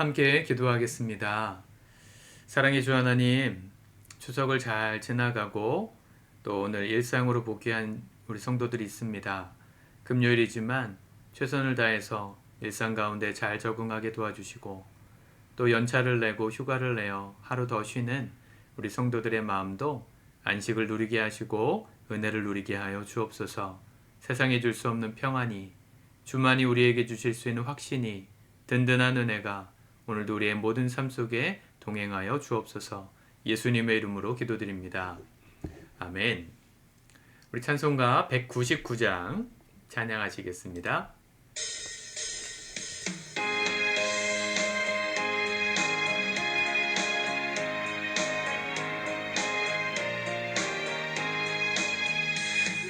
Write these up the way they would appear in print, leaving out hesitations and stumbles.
함께 기도하겠습니다. 사랑의 주 하나님, 추석을 잘 지나가고 또 오늘 일상으로 복귀한 우리 성도들이 있습니다. 금요일이지만 최선을 다해서 일상 가운데 잘 적응하게 도와주시고 또 연차를 내고 휴가를 내어 하루 더 쉬는 우리 성도들의 마음도 안식을 누리게 하시고 은혜를 누리게 하여 주옵소서. 세상에 줄 수 없는 평안이, 주만이 우리에게 주실 수 있는 확신이, 든든한 은혜가 오늘도 우리의 모든 삶 속에 동행하여 주옵소서. 예수님의 이름으로 기도드립니다. 아멘. 우리 찬송가 199장 찬양하시겠습니다.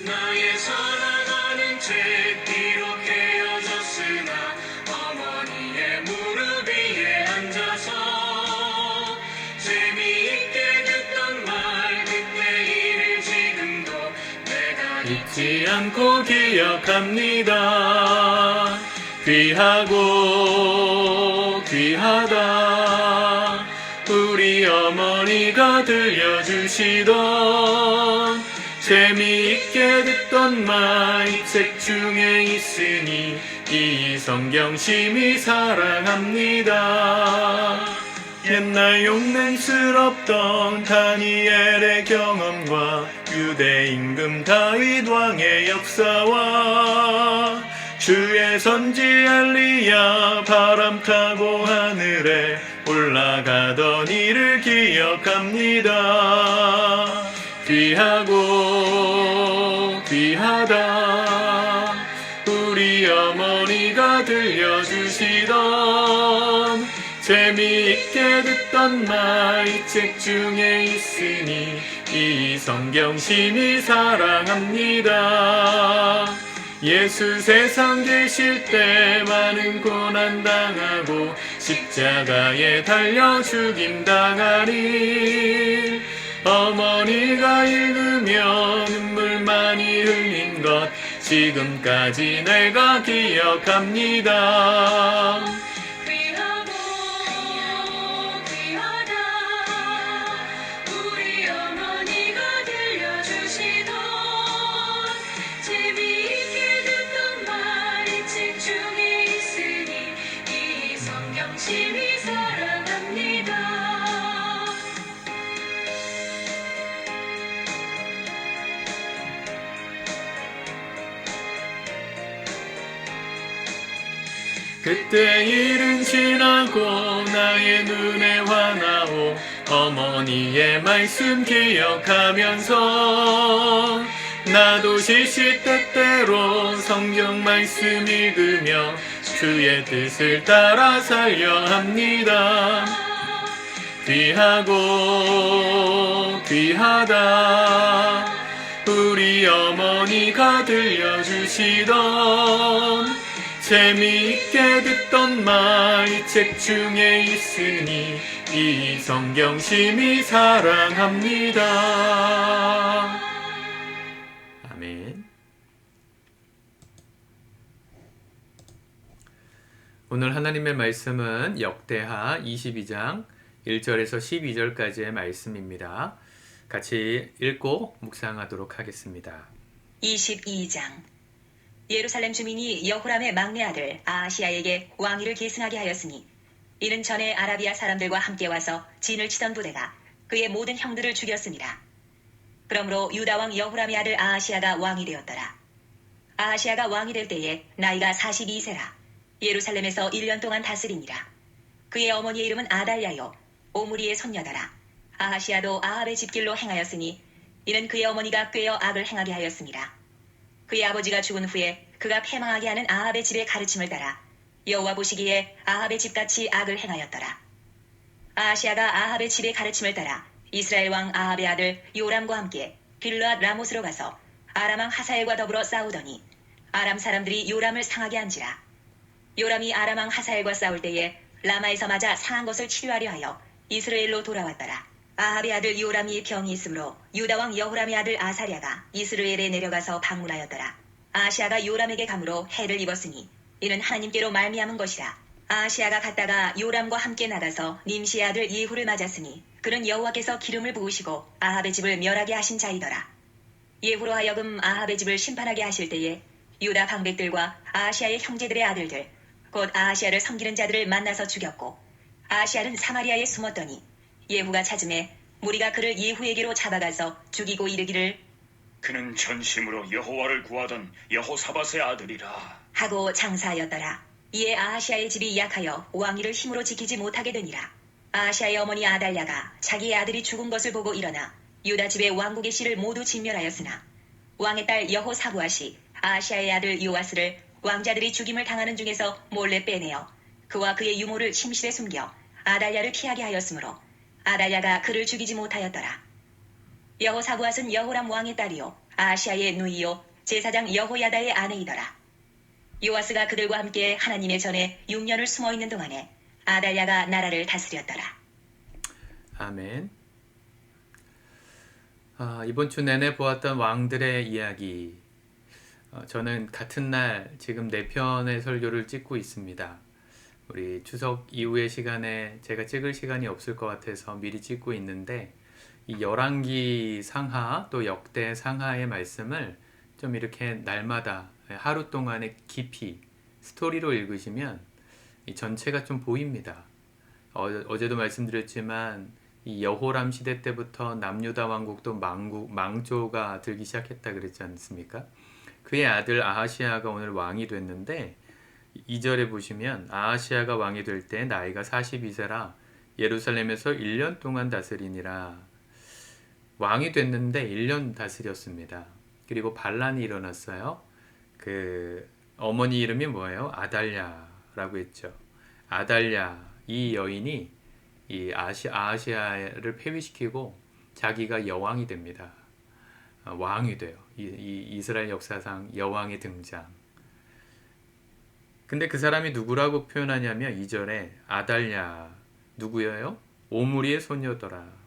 나의 사랑하는 책 비록 헤어졌으나 어머니의 무릎 위에 앉아서 재미있게 듣던 말 그때 일을 지금도 내가 잊지 않고 기억합니다. 귀하고 귀하다 우리 어머니가 들려주시던 재미있게 듣던 말 이 책 중에 있으니 이 성경 심히 사랑합니다. 옛날 용맹스럽던 다니엘의 경험과 유대 임금 다윗 왕의 역사와 주의 선지 엘리야 바람 타고 하늘에 올라가던 일을 기억합니다. 귀하고 귀하다 우리 어머니가 들려주시던 재미있게 듣던 말 이 책 중에 있으니 이 성경 심히 사랑합니다. 예수 세상 계실 때 많은 고난 당하고 십자가에 달려 죽임 당하니 어머니가 읽으며 눈물 많이 흘린 것 지금까지 내가 기억합니다. 귀하고 귀하다 우리 어머니가 들려주시던 재미있게 듣던 말 이 책 중에 있으니 이 성경 심히 사랑합니다. 그때 일은 지나고 나의 눈에 화나오 어머니의 말씀 기억하면서 나도 시시때때로 성경 말씀 읽으며 주의 뜻을 따라 살려 합니다. 귀하고 귀하다 우리 어머니가 들려주시던 재미있게 듣던 말 이 책 중에 있으니 이 성경 심히 사랑합니다. 아멘. 오늘 하나님의 말씀은 역대하 22장 1절에서 12절까지의 말씀입니다. 같이 읽고 묵상하도록 하겠습니다. 22장 예루살렘 주민이 여호람의 막내 아들 아하시야에게 왕위를 계승하게 하였으니 이는 전에 아라비아 사람들과 함께 와서 진을 치던 부대가 그의 모든 형들을 죽였습니다. 그러므로 유다 왕 여호람의 아들 아하시야가 왕이 되었더라. 아하시야가 왕이 될 때에 나이가 42세라 예루살렘에서 1년 동안 다스리니라. 그의 어머니의 이름은 아달랴요 오므리의 손녀더라. 아하시야도 아합의 집길로 행하였으니 이는 그의 어머니가 꾀어 악을 행하게 하였습니다. 그의 아버지가 죽은 후에 그가 패망하게 하는 아합의 집의 가르침을 따라 여호와 보시기에 아합의 집같이 악을 행하였더라. 아하시야가 아합의 집의 가르침을 따라 이스라엘 왕 아합의 아들 요람과 함께 길르앗 라못으로 가서 아람 왕 하사엘과 더불어 싸우더니 아람 사람들이 요람을 상하게 한지라. 요람이 아람 왕 하사엘과 싸울 때에 라마에서 맞아 상한 것을 치료하려 하여 이스라엘로 돌아왔더라. 아합의 아들 요람이 병이 있으므로 유다 왕 여호람의 아들 아사랴가 이스라엘에 내려가서 방문하였더라. 아시아가 요람에게 감으로 해를 입었으니 이는 하나님께로 말미암은 것이라. 아하시아가 갔다가 요람과 함께 나가서 님시의 아들 예후를 맞았으니 그는 여호와께서 기름을 부으시고 아합의 집을 멸하게 하신 자이더라. 예후로 하여금 아합의 집을 심판하게 하실 때에 유다 방백들과 아하시아의 형제들의 아들들 곧 아하시아를 섬기는 자들을 만나서 죽였고 아하시아는 사마리아에 숨었더니 예후가 찾음에 무리가 그를 예후에게로 잡아가서 죽이고 이르기를 그는 전심으로 여호와를 구하던 여호사밧의 아들이라. 하고 장사하였더라. 이에 아하시아의 집이 약하여 왕위를 힘으로 지키지 못하게 되니라. 아하시아의 어머니 아달랴가 자기의 아들이 죽은 것을 보고 일어나 유다 집의 왕국의 씨를 모두 진멸하였으나 왕의 딸 여호사부앗이 아하시아의 아들 요아스를 왕자들이 죽임을 당하는 중에서 몰래 빼내어 그와 그의 유모를 침실에 숨겨 아달랴를 피하게 하였으므로 아달랴가 그를 죽이지 못하였더라. 여호사부앗은 여호람 왕의 딸이요 아하시아의 누이요 제사장 여호야다의 아내이더라. 요아스가 그들과 함께 하나님의 전에 6년을 숨어있는 동안에 아달랴가 나라를 다스렸더라. 아멘. 이번 주 내내 보았던 왕들의 이야기. 저는 같은 날 지금 4편의 설교를 찍고 있습니다. 우리 추석 이후의 시간에 제가 찍을 시간이 없을 것 같아서 미리 찍고 있는데 이 열왕기 상하 또 역대 상하의 말씀을 좀 이렇게 날마다 하루 동안의 깊이 스토리로 읽으시면 이 전체가 좀 보입니다. 어제도 말씀드렸지만 이 여호람 시대 때부터 남유다 왕국도 망조가 들기 시작했다 그랬지 않습니까? 그의 아들 아하시아가 오늘 왕이 됐는데 2절에 보시면 아하시아가 왕이 될 때 나이가 42세라 예루살렘에서 1년 동안 다스리니라. 왕이 됐는데 1년 다스렸습니다. 그리고 반란이 일어났어요. 그 어머니 이름이 뭐예요? 아달랴라고 했죠. 아달랴 이 여인이 이 아하시아를 폐위시키고 자기가 여왕이 됩니다. 왕이 돼요. 이 이스라엘 역사상 여왕의 등장. 근데 그 사람이 누구라고 표현하냐면 2절에 아달랴 누구예요? 오므리의 소녀더라.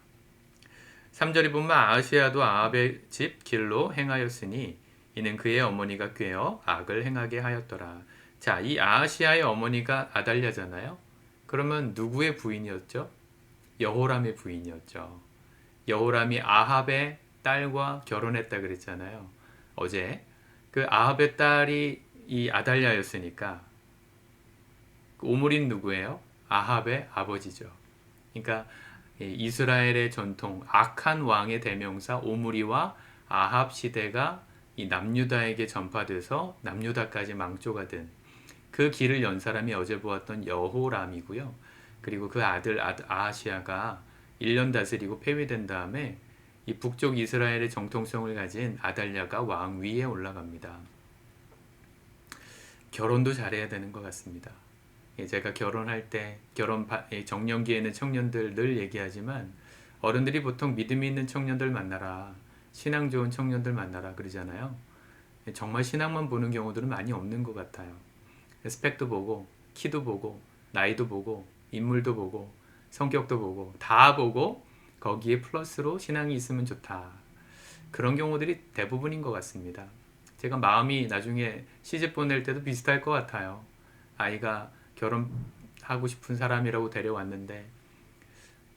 3절에 보면 아하시아도 아합의 집 길로 행하였으니 이는 그의 어머니가 꾀어 악을 행하게 하였더라. 자, 이 아하시아의 어머니가 아달랴잖아요. 그러면 누구의 부인이었죠? 여호람의 부인이었죠. 여호람이 아합의 딸과 결혼했다 그랬잖아요. 어제 그 아합의 딸이 이 아달랴였으니까 오므리는 누구예요? 아합의 아버지죠. 그러니까 이스라엘의 전통 악한 왕의 대명사 오므리와 아합 시대가 이 남유다에게 전파돼서 남유다까지 망조가 된 그 길을 연 사람이 어제 보았던 여호람이고요. 그리고 그 아들 아하시아가 1년 다스리고 폐위된 다음에 이 북쪽 이스라엘의 정통성을 가진 아달랴가 왕위에 올라갑니다. 결혼도 잘해야 되는 것 같습니다. 제가 결혼할 때 정년기에는 청년들 늘 얘기하지만 어른들이 보통 믿음이 있는 청년들 만나라, 신앙 좋은 청년들 만나라 그러잖아요. 정말 신앙만 보는 경우들은 많이 없는 것 같아요. 스펙도 보고 키도 보고 나이도 보고 인물도 보고 성격도 보고 다 보고 거기에 플러스로 신앙이 있으면 좋다. 그런 경우들이 대부분인 것 같습니다. 제가 마음이 나중에 시집 보낼 때도 비슷할 것 같아요. 아이가 결혼하고 싶은 사람이라고 데려왔는데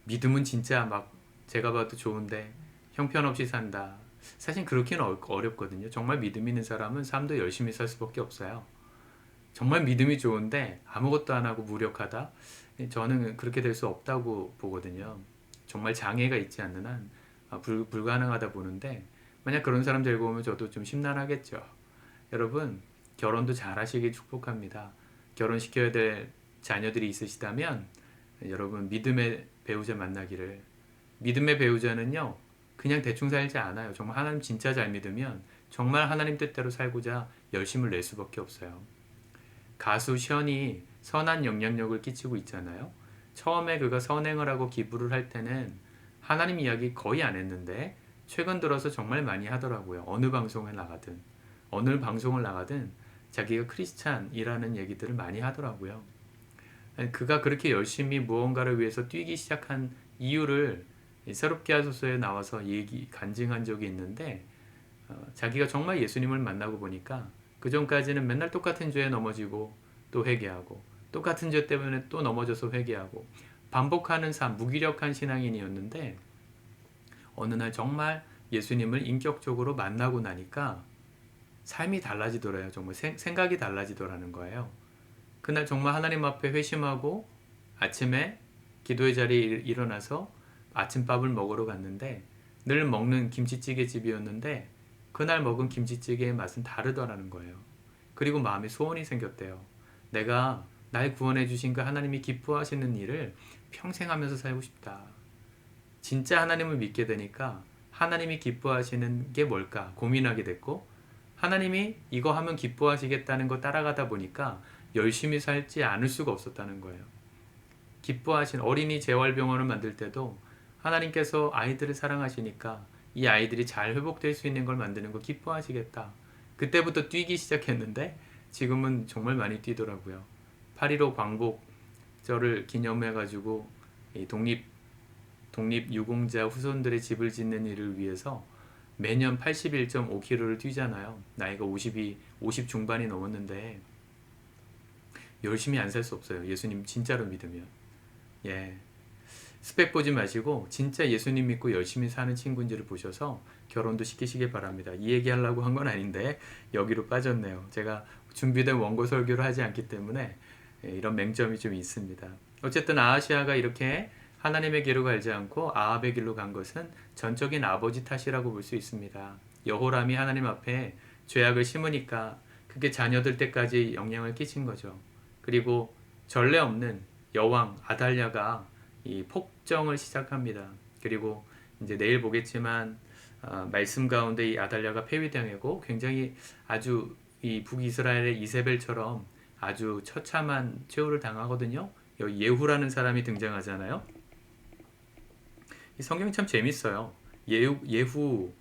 믿음은 진짜 막 제가 봐도 좋은데 형편없이 산다. 사실 그렇게는 어렵거든요. 정말 믿음 있는 사람은 삶도 열심히 살 수밖에 없어요. 정말 믿음이 좋은데 아무것도 안 하고 무력하다? 저는 그렇게 될 수 없다고 보거든요. 정말 장애가 있지 않는 한 불가능하다 보는데 만약 그런 사람 데리고 오면 저도 좀 심란하겠죠. 여러분 결혼도 잘 하시길 축복합니다. 결혼시켜야 될 자녀들이 있으시다면 여러분 믿음의 배우자 만나기를. 믿음의 배우자는요 그냥 대충 살지 않아요. 정말 하나님 진짜 잘 믿으면 정말 하나님 뜻대로 살고자 열심을 낼 수밖에 없어요. 가수 션이 선한 영향력을 끼치고 있잖아요. 처음에 그가 선행을 하고 기부를 할 때는 하나님 이야기 거의 안 했는데 최근 들어서 정말 많이 하더라고요. 어느 방송을 나가든 자기가 크리스찬이라는 얘기들을 많이 하더라고요. 그가 그렇게 열심히 무언가를 위해서 뛰기 시작한 이유를 새롭게 하소서에 나와서 간증한 적이 있는데 자기가 정말 예수님을 만나고 보니까 그 전까지는 맨날 똑같은 죄에 넘어지고 또 회개하고 똑같은 죄 때문에 또 넘어져서 회개하고 반복하는 삶, 무기력한 신앙인이었는데 어느 날 정말 예수님을 인격적으로 만나고 나니까 삶이 달라지더래요. 정말 생각이 달라지더라는 거예요. 그날 정말 하나님 앞에 회심하고 아침에 기도의 자리에 일어나서 아침밥을 먹으러 갔는데 늘 먹는 김치찌개 집이었는데 그날 먹은 김치찌개의 맛은 다르더라는 거예요. 그리고 마음에 소원이 생겼대요. 내가 날 구원해 주신 그 하나님이 기뻐하시는 일을 평생 하면서 살고 싶다. 진짜 하나님을 믿게 되니까 하나님이 기뻐하시는 게 뭘까 고민하게 됐고 하나님이 이거 하면 기뻐하시겠다는 거 따라가다 보니까 열심히 살지 않을 수가 없었다는 거예요. 기뻐하신 어린이 재활병원을 만들 때도 하나님께서 아이들을 사랑하시니까 이 아이들이 잘 회복될 수 있는 걸 만드는 거 기뻐하시겠다. 그때부터 뛰기 시작했는데 지금은 정말 많이 뛰더라고요. 8.15 광복절을 기념해가지고 이 독립유공자 후손들의 집을 짓는 일을 위해서 매년 81.5km를 뛰잖아요. 나이가 50 중반이 넘었는데 열심히 안 살 수 없어요. 예수님 진짜로 믿으면. 예. 스펙 보지 마시고 진짜 예수님 믿고 열심히 사는 친구인지를 보셔서 결혼도 시키시길 바랍니다. 이 얘기 하려고 한 건 아닌데 여기로 빠졌네요. 제가 준비된 원고 설교를 하지 않기 때문에 이런 맹점이 좀 있습니다. 어쨌든 아하시아가 이렇게 하나님의 길로 가지 않고 아합의 길로 간 것은 전적인 아버지 탓이라고 볼 수 있습니다. 여호람이 하나님 앞에 죄악을 심으니까 그게 자녀들 때까지 영향을 끼친 거죠. 그리고 전례 없는 여왕 아달랴가 이 폭정을 시작합니다. 그리고 이제 내일 보겠지만 말씀 가운데 이 아달랴가 폐위당하고 굉장히 아주 이 북이스라엘의 이세벨처럼 아주 처참한 최후를 당하거든요. 여기 예후라는 사람이 등장하잖아요. 이 성경이 참 재밌어요. 예후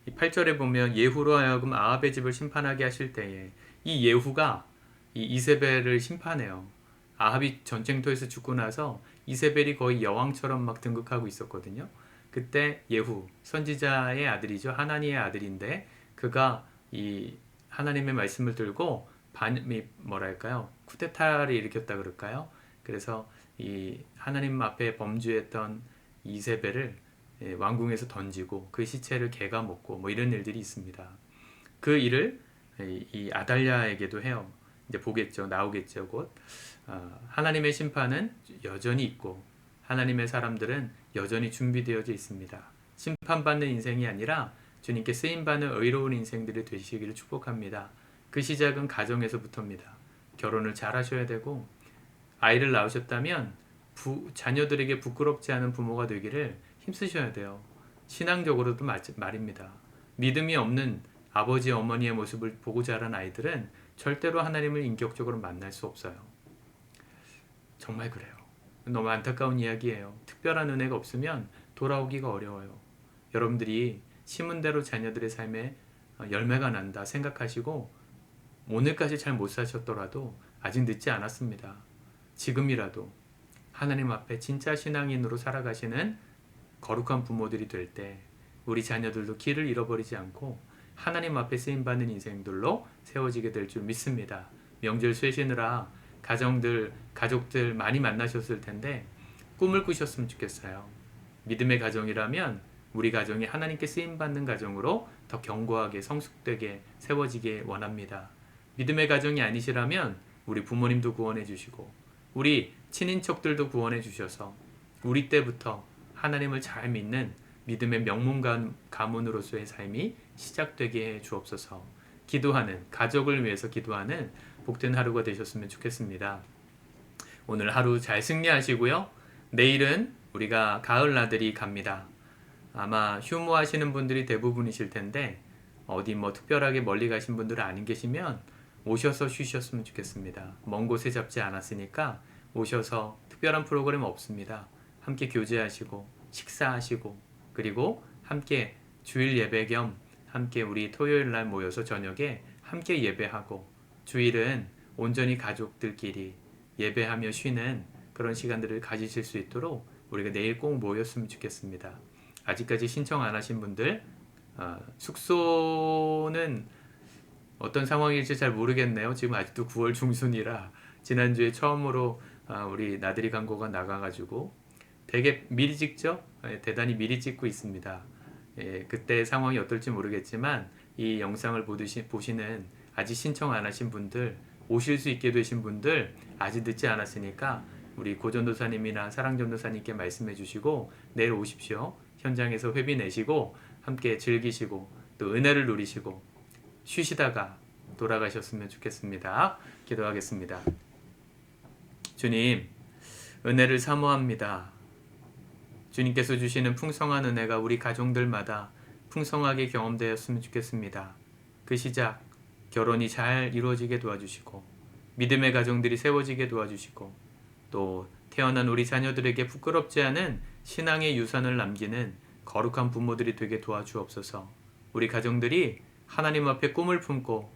8절에 보면 예후로 하여금 아합의 집을 심판하게 하실 때에 이 예후가 이 이세벨을 심판해요. 아합이 전쟁터에서 죽고 나서 이세벨이 거의 여왕처럼 막 등극하고 있었거든요. 그때 예후 선지자의 아들이죠. 하나니의 아들인데 그가 이 하나님의 말씀을 들고 뭐랄까요? 쿠데타를 일으켰다 그럴까요? 그래서 이 하나님 앞에 범죄했던 이세벨을 왕궁에서 던지고 그 시체를 개가 먹고 뭐 이런 일들이 있습니다. 그 일을 이 아달랴에게도 해요. 이제 보겠죠. 나오겠죠. 곧 하나님의 심판은 여전히 있고 하나님의 사람들은 여전히 준비되어져 있습니다. 심판받는 인생이 아니라 주님께 쓰임받는 의로운 인생들이 되시기를 축복합니다. 그 시작은 가정에서부터입니다. 결혼을 잘 하셔야 되고 아이를 낳으셨다면 자녀들에게 부끄럽지 않은 부모가 되기를 힘쓰셔야 돼요. 신앙적으로도 말입니다. 믿음이 없는 아버지 어머니의 모습을 보고 자란 아이들은 절대로 하나님을 인격적으로 만날 수 없어요. 정말 그래요. 너무 안타까운 이야기예요. 특별한 은혜가 없으면 돌아오기가 어려워요. 여러분들이 심은 대로 자녀들의 삶에 열매가 난다 생각하시고 오늘까지 잘 못 사셨더라도 아직 늦지 않았습니다. 지금이라도 하나님 앞에 진짜 신앙인으로 살아가시는 거룩한 부모들이 될 때 우리 자녀들도 길을 잃어버리지 않고 하나님 앞에 쓰임받는 인생들로 세워지게 될 줄 믿습니다. 명절 쇠시느라 가족들 많이 만나셨을 텐데 꿈을 꾸셨으면 좋겠어요. 믿음의 가정이라면 우리 가정이 하나님께 쓰임받는 가정으로 더 견고하게 성숙되게 세워지게 원합니다. 믿음의 가정이 아니시라면 우리 부모님도 구원해 주시고 우리 친인척들도 구원해 주셔서 우리 때부터 하나님을 잘 믿는 믿음의 명문 가문으로서의 삶이 시작되게 해 주옵소서. 기도하는 가족을 위해서 기도하는 복된 하루가 되셨으면 좋겠습니다. 오늘 하루 잘 승리하시고요. 내일은 우리가 가을 나들이 갑니다. 아마 휴무하시는 분들이 대부분이실 텐데 어디 뭐 특별하게 멀리 가신 분들은 안 계시면 오셔서 쉬셨으면 좋겠습니다. 먼 곳에 잡지 않았으니까 오셔서 특별한 프로그램 없습니다. 함께 교제하시고 식사하시고 그리고 함께 주일 예배 겸 함께 우리 토요일 날 모여서 저녁에 함께 예배하고 주일은 온전히 가족들끼리 예배하며 쉬는 그런 시간들을 가지실 수 있도록 우리가 내일 꼭 모였으면 좋겠습니다. 아직까지 신청 안 하신 분들 숙소는 어떤 상황일지 잘 모르겠네요. 지금 아직도 9월 중순이라 지난주에 처음으로 우리 나들이 광고가 나가가지고 되게 미리 찍죠? 대단히 미리 찍고 있습니다. 그때 상황이 어떨지 모르겠지만 이 영상을 보시는 아직 신청 안 하신 분들, 오실 수 있게 되신 분들 아직 늦지 않았으니까 우리 고전도사님이나 사랑전도사님께 말씀해 주시고 내일 오십시오. 현장에서 회비 내시고 함께 즐기시고 또 은혜를 누리시고 쉬시다가 돌아가셨으면 좋겠습니다. 기도하겠습니다. 주님, 은혜를 사모합니다. 주님께서 주시는 풍성한 은혜가 우리 가정들마다 풍성하게 경험되었으면 좋겠습니다. 그 시작, 결혼이 잘 이루어지게 도와주시고 믿음의 가정들이 세워지게 도와주시고 또 태어난 우리 자녀들에게 부끄럽지 않은 신앙의 유산을 남기는 거룩한 부모들이 되게 도와주옵소서. 우리 가정들이 하나님 앞에 꿈을 품고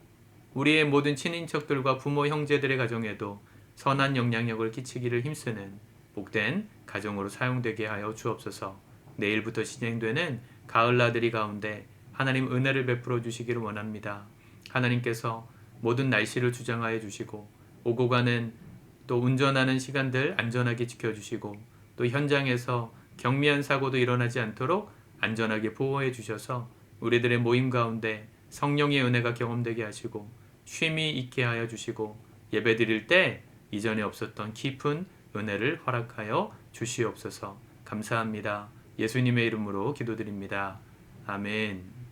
우리의 모든 친인척들과 부모 형제들의 가정에도 선한 영향력을 끼치기를 힘쓰는 복된 가정으로 사용되게 하여 주옵소서. 내일부터 진행되는 가을 나들이 가운데 하나님 은혜를 베풀어 주시기를 원합니다. 하나님께서 모든 날씨를 주장하여 주시고 오고 가는 또 운전하는 시간들 안전하게 지켜주시고 또 현장에서 경미한 사고도 일어나지 않도록 안전하게 보호해 주셔서 우리들의 모임 가운데 성령의 은혜가 경험되게 하시고 쉼이 있게 하여 주시고 예배드릴 때 이전에 없었던 깊은 은혜를 허락하여 주시옵소서. 감사합니다. 예수님의 이름으로 기도드립니다. 아멘.